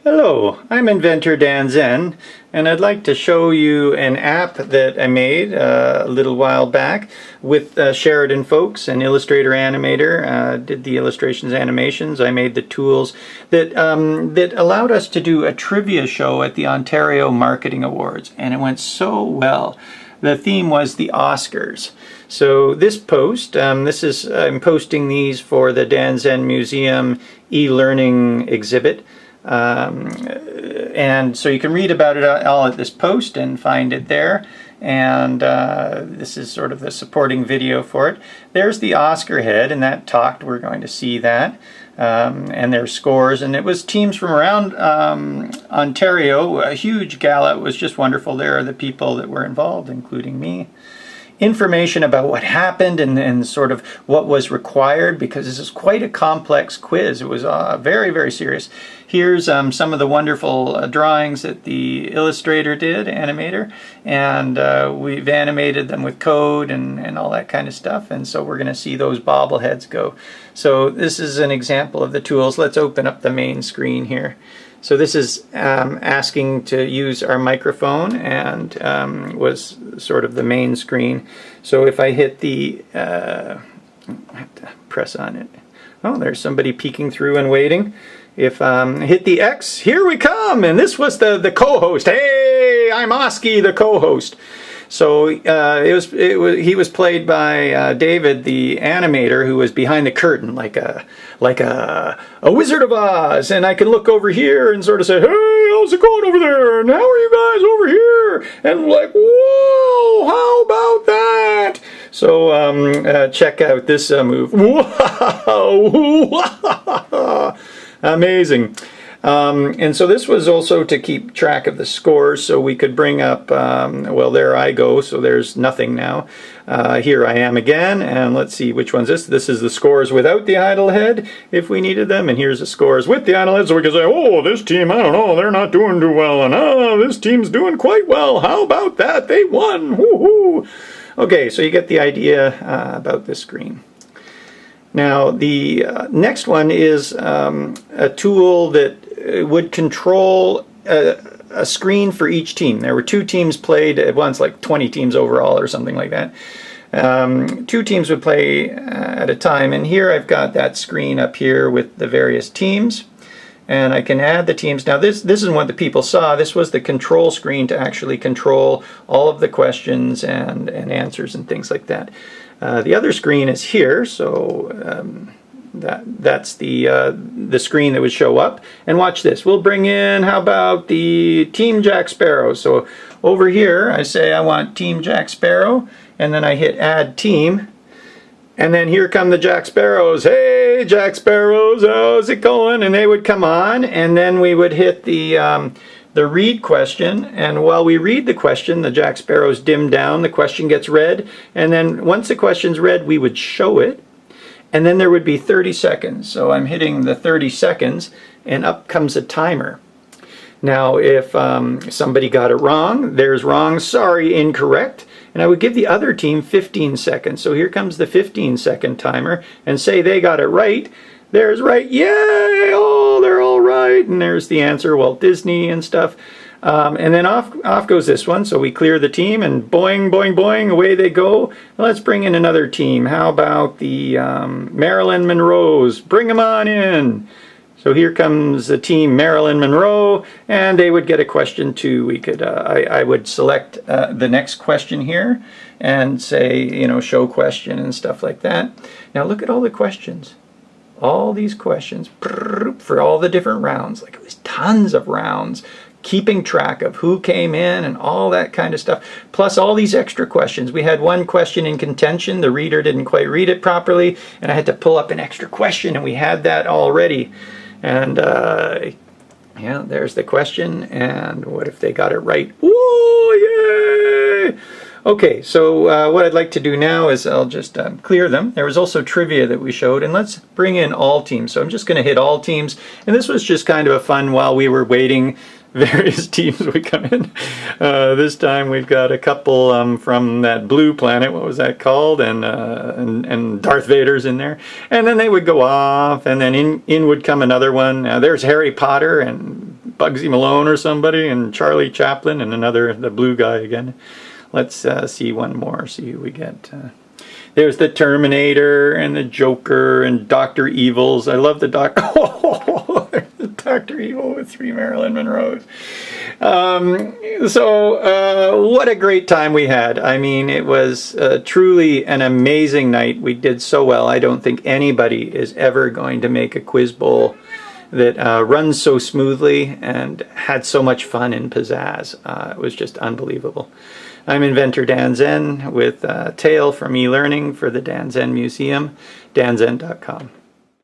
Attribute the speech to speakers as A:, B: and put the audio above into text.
A: Hello, I'm inventor Dan Zen, and I'd like to show you an app that I made a little while back with Sheridan folks, an illustrator animator. Did the illustrations, animations. I made the tools that that allowed us to do a trivia show at the Ontario Marketing Awards, and it went so well. The theme was the Oscars. So this post, I'm posting these for the Dan Zen Museum e-learning exhibit. And so you can read about it all at this post and find it there. And this is sort of the supporting video for it. There's the Oscar head, and that talked. We're going to see that. And their scores. And it was teams from around Ontario. A huge gala. It was just wonderful. There are the people that were involved, including me. Information about what happened and sort of what was required, because this is quite a complex quiz. It was very, very serious. Here's some of the wonderful drawings that the illustrator did, animator, and we've animated them with code and all that kind of stuff, and so we're going to see those bobbleheads go. So this is an example of the tools. Let's open up the main screen here. So this is asking to use our microphone, and was sort of the main screen. So if I hit the, I have to press on it. Oh, there's somebody peeking through and waiting. If hit the X, here we come, and this was the co-host. Hey, I'm Oski, the co-host. So he was played by David, the animator, who was behind the curtain, like a Wizard of Oz. And I can look over here and sort of say, "Hey, how's it going over there? And how are you guys over here?" And like, "Whoa, how about that?" So check out this move. Wow, amazing. And so this was also to keep track of the scores, so we could bring up, well, there I go, so there's nothing now. Here I am again, and let's see which one's this. This is the scores without the idle head, if we needed them, and here's the scores with the idle head, so we can say, oh, this team, I don't know, they're not doing too well, and this team's doing quite well. How about that? They won! Woohoo! Okay, so you get the idea about this screen. Now, the next one is a tool that would control a screen for each team. There were 2 teams played at once, like 20 teams overall or something like that. 2 teams would play at a time, and here I've got that screen up here with the various teams, and I can add the teams. Now this isn't what the people saw. This was the control screen to actually control all of the questions and answers and things like that. The other screen is here, so that's the screen that would show up. And watch this. We'll bring in, how about the Team Jack Sparrow? So over here, I say I want Team Jack Sparrow, and then I hit Add Team. And then here come the Jack Sparrows. Hey, Jack Sparrows, how's it going? And they would come on, and then we would hit the read question, and while we read the question, the Jack Sparrows dim down, the question gets read, and then once the question's read, we would show it, and then there would be 30 seconds. So I'm hitting the 30 seconds, and up comes a timer. Now, if somebody got it wrong, there's wrong, sorry, incorrect, and I would give the other team 15 seconds. So here comes the 15-second timer, and say they got it right. There's right, yay, oh, they're all right, and there's the answer, Walt Disney and stuff. And then off goes this one, so we clear the team, and boing, boing, boing, away they go. Let's bring in another team. How about the Marilyn Monroes? Bring them on in. So here comes the team Marilyn Monroe, and they would get a question too. We could, I would select the next question here, and say, you know, show question and stuff like that. Now look at all the questions. All these questions for all the different rounds. Like, it was tons of rounds, keeping track of who came in and all that kind of stuff, plus all these extra questions. We had one question in contention. The reader didn't quite read it properly, and I had to pull up an extra question, and we had that already. And yeah, there's the question, and what if they got it right? Woo, yay! Okay, so what I'd like to do now is I'll just clear them. There was also trivia that we showed, and let's bring in all teams. So I'm just going to hit all teams, and this was just kind of a fun while we were waiting. Various teams would come in. This time we've got a couple from that blue planet. What was that called? And Darth Vader's in there. And then they would go off, and then in would come another one. There's Harry Potter and Bugsy Malone or somebody, and Charlie Chaplin, and another, the blue guy again. Let's see one more, see who we get. There's the Terminator and the Joker and Dr. Evils. I love the Dr. Evil with 3 Marilyn Monroes. What a great time we had. I mean, it was truly an amazing night. We did so well. I don't think anybody is ever going to make a quiz bowl that runs so smoothly and had so much fun and pizzazz. It was just unbelievable. I'm inventor Dan Zen with Tale from eLearning for the Dan Zen Museum, danzen.com.